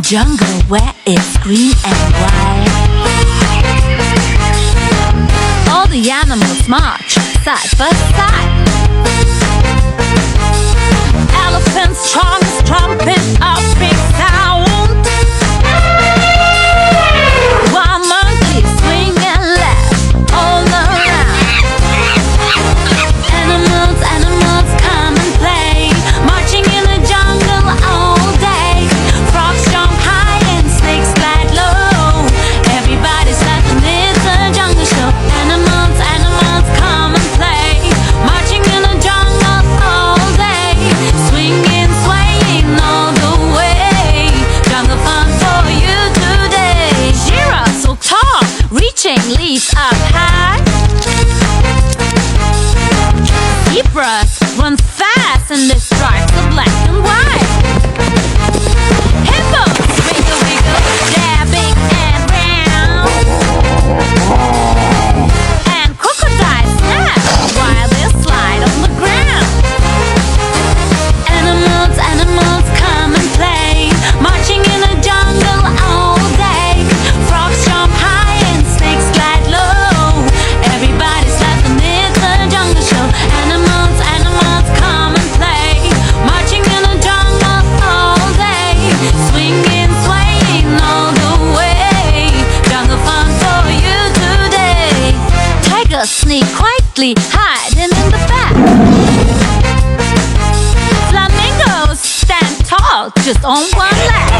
jungle where it's green and white. All the animals march side by side. Elephants strong as trumpet of big sound, while monkeys swing and laugh all around. Animals come and play, marching in the jungle all day. Frogs jump high and snakes glide low. Everybody's laughing, it's a jungle show. Animals come and play, marching in the jungle all day. Swinging, swaying all the way. Jungle fun for you today. Giraffes so tall, reaching leaves up high. Zebras run fast in their stripes of black and white. Hippos wiggle, wiggle, they're big and round. And crocodiles snap while they slide on the ground. Animals come and play, marching in the jungle all day. Frogs jump high and snakes glide low. Everybody's laughing, it's a jungle show. Animals come and play, marching in the jungle all day. Swinging, swaying all the way. Jungle fun for you today. Tigers sneak quietly, hiding in the back. Flamingos stand tall, just on one leg.